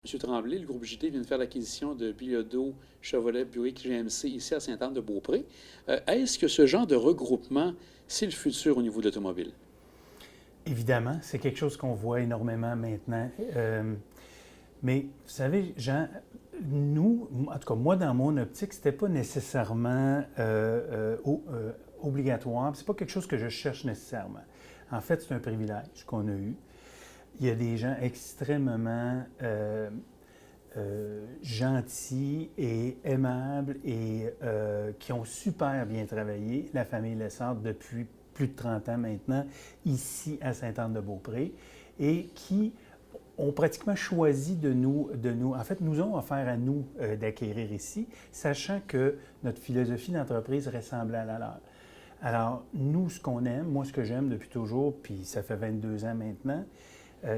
Monsieur Tremblay, le groupe JT vient de faire l'acquisition de Bilodeau Chevrolet Buick GMC ici à Sainte-Anne-de-Beaupré. Est-ce que ce genre de regroupement, c'est le futur au niveau de l'automobile? Évidemment, c'est quelque chose qu'on voit énormément maintenant. Mais vous savez, Jean, nous, en tout cas moi dans mon optique, c'était pas nécessairement obligatoire. C'est pas quelque chose que je cherche nécessairement. En fait, c'est un privilège qu'on a eu. Il y a des gens extrêmement gentils et aimables et qui ont super bien travaillé, la famille Lessard, depuis plus de 30 ans maintenant, ici à Sainte-Anne-de-Beaupré, et qui ont pratiquement choisi en fait, nous ont offert à nous d'acquérir ici, sachant que notre philosophie d'entreprise ressemblait à la leur. Alors, nous, ce qu'on aime, moi, ce que j'aime depuis toujours, puis ça fait 22 ans maintenant,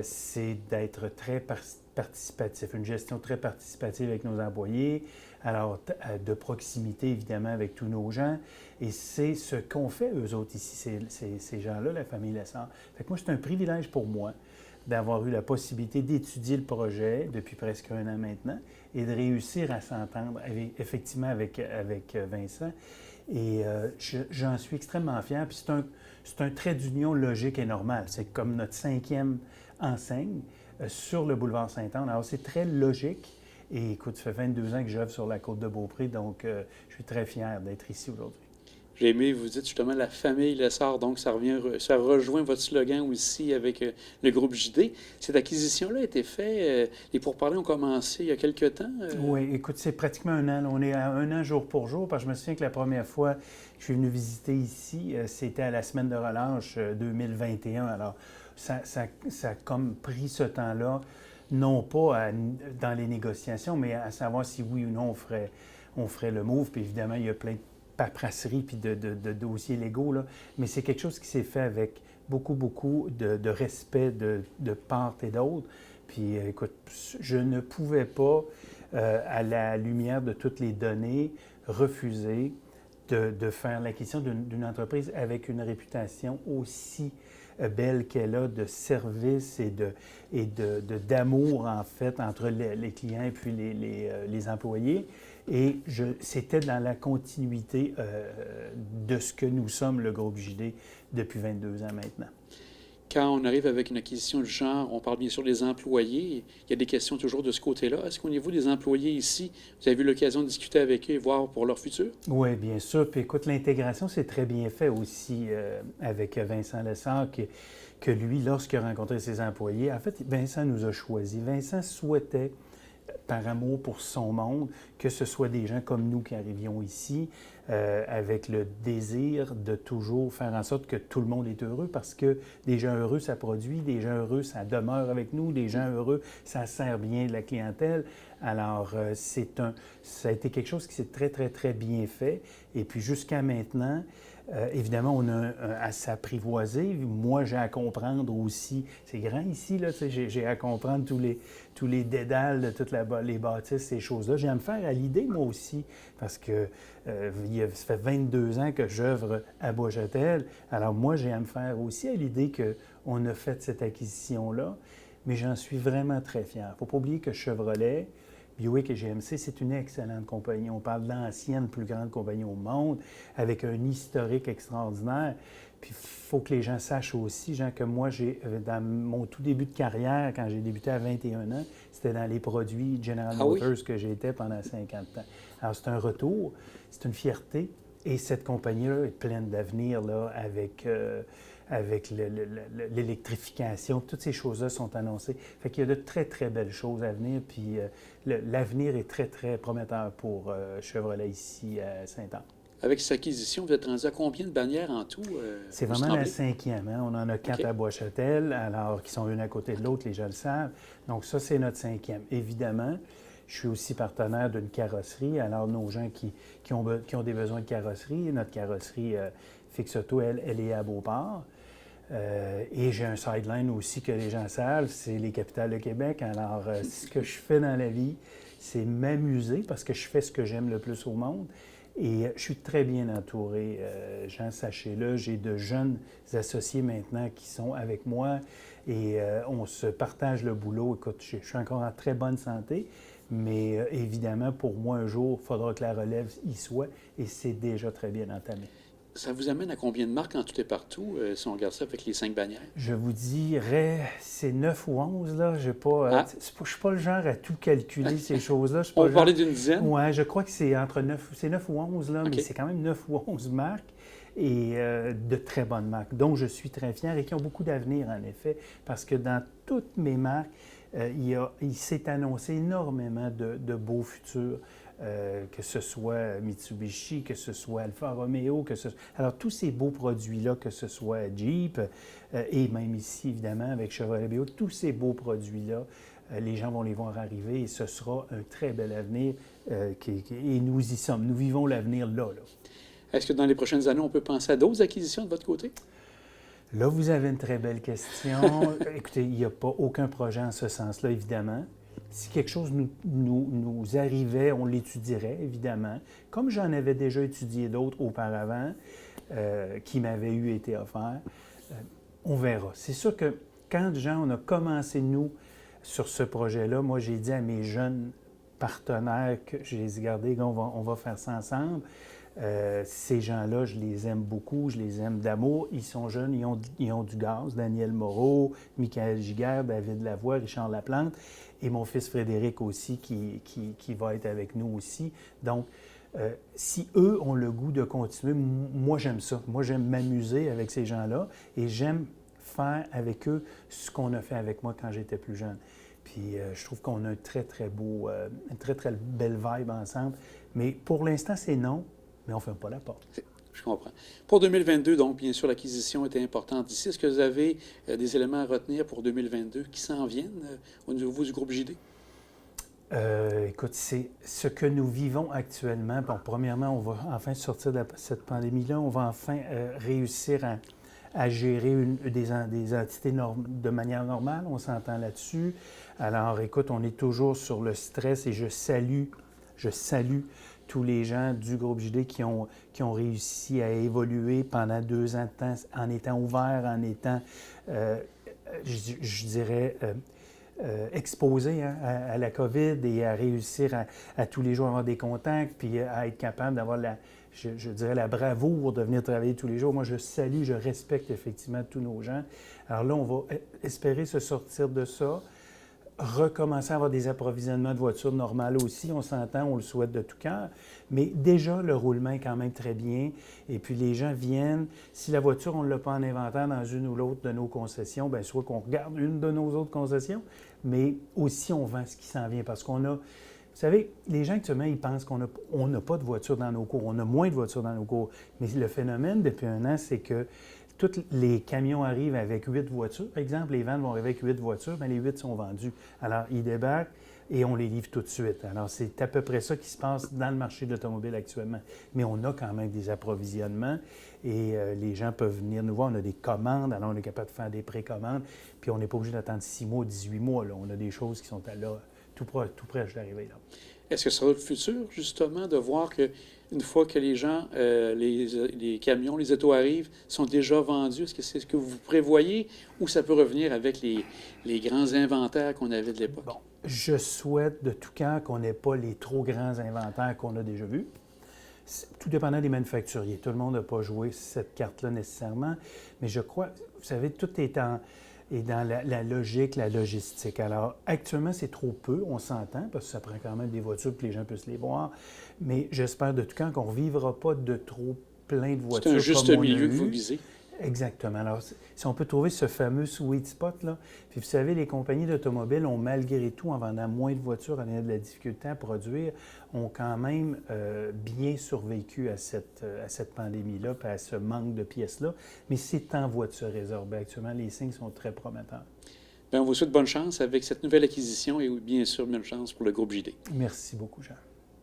c'est d'être très participatif, une gestion très participative avec nos employés, alors de proximité évidemment avec tous nos gens. Et c'est ce qu'ont fait eux autres ici, ces gens-là, la famille Lessard. Fait que moi, c'est un privilège pour moi d'avoir eu la possibilité d'étudier le projet depuis presque un an maintenant et de réussir à s'entendre effectivement avec Vincent. Et j'en suis extrêmement fier. Puis c'est un trait d'union logique et normal. C'est comme notre 5e enseigne sur le boulevard Sainte-Anne. Alors c'est très logique. Et écoute, ça fait 22 ans que j'œuvre sur la côte de Beaupré, donc je suis très fier d'être ici aujourd'hui. J'ai aimé, vous dites justement la famille Lessard, donc ça rejoint votre slogan aussi avec le groupe JD. Cette acquisition-là a été faite, les pourparlers ont commencé il y a quelque temps. Oui, écoute, c'est pratiquement un an. Là. On est à un an jour pour jour, parce que je me souviens que la première fois que je suis venu visiter ici, c'était à la semaine de relâche 2021. Alors, ça a comme pris ce temps-là, non pas dans les négociations, mais à savoir si oui ou non on ferait le move. Puis évidemment, il y a plein de paperasserie puis de dossiers légaux, là. Mais c'est quelque chose qui s'est fait avec beaucoup de respect de part et d'autre. Puis écoute, je ne pouvais pas, à la lumière de toutes les données, refuser de faire l'acquisition d'une entreprise avec une réputation aussi belle qu'elle a de service d'amour, en fait, entre les clients et puis les employés. Et c'était dans la continuité de ce que nous sommes, le groupe JD, depuis 22 ans maintenant. Quand on arrive avec une acquisition du genre, on parle bien sûr des employés. Il y a des questions toujours de ce côté-là. Est-ce qu'au niveau des employés ici, vous avez eu l'occasion de discuter avec eux et voir pour leur futur? Oui, bien sûr. Puis écoute, l'intégration, c'est très bien fait aussi avec Vincent Lessard, que lui, lorsqu'il a rencontré ses employés, en fait, Vincent nous a choisis. Vincent souhaitait, par amour pour son monde, que ce soit des gens comme nous qui arrivions ici, avec le désir de toujours faire en sorte que tout le monde est heureux, parce que des gens heureux, ça produit, des gens heureux, ça demeure avec nous, des gens heureux, ça sert bien la clientèle. Alors, ça a été quelque chose qui s'est très bien fait. Et puis, jusqu'à maintenant, évidemment, on a à s'apprivoiser. Moi, j'ai à comprendre aussi. C'est grand ici, là, j'ai à comprendre tous les dédales de toutes les bâtisses, ces choses-là. J'ai à me faire à l'idée, moi aussi, parce que ça fait 22 ans que j'œuvre à Bois-Jatel. Alors, moi, j'ai à me faire aussi à l'idée qu'on a fait cette acquisition-là, mais j'en suis vraiment très fier. Il ne faut pas oublier que Chevrolet, Buick et GMC, c'est une excellente compagnie. On parle de l'ancienne plus grande compagnie au monde, avec un historique extraordinaire. Puis il faut que les gens sachent aussi, Jean, que moi, dans mon tout début de carrière, quand j'ai débuté à 21 ans, c'était dans les produits General Ah oui? Motors que j'étais pendant 50 ans. Alors, c'est un retour, c'est une fierté. Et cette compagnie-là est pleine d'avenir, là, avec l'électrification. Toutes ces choses-là sont annoncées. Fait qu'il y a de très belles choses à venir. Puis l'avenir est très prometteur pour Chevrolet ici à Sainte-Anne. Avec cette acquisition, vous êtes rendu à combien de bannières en tout, C'est M. vraiment la Tremblay? 5e. Hein? On en a 4 OK. à Bois-Châtel, alors qui sont l'une à côté de l'autre, les gens le savent. Donc ça, c'est notre 5e. Évidemment, je suis aussi partenaire d'une carrosserie. Alors nos gens qui ont des besoins de carrosserie, notre carrosserie Fixe Auto, elle est à Beauport. Et j'ai un sideline aussi que les gens savent, c'est les capitales de Québec. Alors, ce que je fais dans la vie, c'est m'amuser parce que je fais ce que j'aime le plus au monde. Et je suis très bien entouré, Jean, sachez-le. J'ai de jeunes associés maintenant qui sont avec moi. et on se partage le boulot. Écoute, je suis encore en très bonne santé, mais évidemment, pour moi, un jour, il faudra que la relève y soit, et c'est déjà très bien entamé. Ça vous amène à combien de marques en tout et partout, si on regarde ça avec les 5 bannières? Je vous dirais, c'est 9 ou 11, là. Je ne suis pas le genre à tout calculer, ces choses-là. On parlait d'une dizaine? Oui, je crois que c'est entre 9, c'est 9 ou 11, là, Okay. mais c'est quand même 9 ou 11 marques, et de très bonnes marques, dont je suis très fier et qui ont beaucoup d'avenir, en effet, parce que dans toutes mes marques, il s'est annoncé énormément de beaux futurs. Que ce soit Mitsubishi, que ce soit Alfa Romeo, alors tous ces beaux produits-là, que ce soit Jeep, et même ici, évidemment, avec Chevrolet BO, tous ces beaux produits-là, les gens vont les voir arriver et ce sera un très bel avenir et nous y sommes. Nous vivons l'avenir là. Est-ce que dans les prochaines années, on peut penser à d'autres acquisitions de votre côté? Là, vous avez une très belle question. Écoutez, il n'y a pas aucun projet en ce sens-là, évidemment. Si quelque chose nous arrivait, on l'étudierait, évidemment, comme j'en avais déjà étudié d'autres auparavant, qui m'avaient été offerts. On verra. C'est sûr que quand, Jean, on a commencé, nous, sur ce projet-là, moi, j'ai dit à mes jeunes partenaires que je les ai gardés, on va faire ça ensemble. Ces gens-là, je les aime beaucoup, je les aime d'amour. Ils sont jeunes, ils ont du gaz. Daniel Moreau, Michael Giguère, David Lavoie, Richard Laplante et mon fils Frédéric aussi qui va être avec nous aussi. Donc, si eux ont le goût de continuer, moi j'aime ça. Moi j'aime m'amuser avec ces gens-là et j'aime faire avec eux ce qu'on a fait avec moi quand j'étais plus jeune. Puis je trouve qu'on a un très, très beau, une très, très belle vibe ensemble. Mais pour l'instant, c'est non, mais on ne ferme pas la porte. Je comprends. Pour 2022, donc, bien sûr, l'acquisition était importante ici. Est-ce que vous avez des éléments à retenir pour 2022 qui s'en viennent au niveau du groupe JD? Écoute, c'est ce que nous vivons actuellement. Bon, premièrement, on va enfin sortir de cette pandémie-là. On va enfin réussir à gérer des entités de manière normale. On s'entend là-dessus. Alors, écoute, on est toujours sur le stress et je salue tous les gens du groupe JD qui ont réussi à évoluer pendant 2 ans de temps en étant ouverts, en étant, je dirais, exposés à la COVID et à réussir à tous les jours avoir des contacts, puis à être capable d'avoir je dirais, la bravoure de venir travailler tous les jours. Moi, je salue, je respecte effectivement tous nos gens. Alors là, on va espérer se sortir de ça, recommencer à avoir des approvisionnements de voitures normales aussi. On s'entend, on le souhaite de tout cœur. Mais déjà, le roulement est quand même très bien. Et puis, les gens viennent. Si la voiture, on ne l'a pas en inventaire dans une ou l'autre de nos concessions, bien, soit qu'on regarde une de nos autres concessions, mais aussi on vend ce qui s'en vient. Parce qu'on a... Vous savez, les gens actuellement, ils pensent qu'on n'a pas de voitures dans nos cours. On a moins de voitures dans nos cours. Mais le phénomène depuis 1 an, c'est que tous les camions arrivent avec 8 voitures. Par exemple, les vannes vont arriver avec 8 voitures, mais les 8 sont vendus. Alors, ils débarquent et on les livre tout de suite. Alors, c'est à peu près ça qui se passe dans le marché de l'automobile actuellement. Mais on a quand même des approvisionnements et les gens peuvent venir nous voir. On a des commandes, alors on est capable de faire des précommandes. Puis on n'est pas obligé d'attendre 6 mois, 18 mois. Là. On a des choses qui sont là, tout près d'arriver. Est-ce que ce sera le futur, justement, de voir qu'une fois que les gens, les camions, les autos arrivent, sont déjà vendus? Est-ce que c'est ce que vous prévoyez ou ça peut revenir avec les grands inventaires qu'on avait de l'époque? Bon, je souhaite de tout cœur qu'on n'ait pas les trop grands inventaires qu'on a déjà vus. Tout dépendant des manufacturiers. Tout le monde n'a pas joué cette carte-là nécessairement, mais je crois, vous savez, tout est dans la logique, la logistique. Alors, actuellement, c'est trop peu, on s'entend, parce que ça prend quand même des voitures pour que les gens puissent les voir. Mais j'espère de tout cœur qu'on ne revivra pas de trop plein de voitures. C'est un juste milieu que vous visez. Exactement. Alors, si on peut trouver ce fameux sweet spot-là, puis vous savez, les compagnies d'automobiles ont malgré tout, en vendant moins de voitures, en ayant de la difficulté à produire, ont quand même bien survécu à cette pandémie-là, puis à ce manque de pièces-là. Mais c'est en voie de se résorber. Actuellement, les signes sont très prometteurs. Bien, on vous souhaite bonne chance avec cette nouvelle acquisition et bien sûr, bonne chance pour le groupe JD. Merci beaucoup, Jean.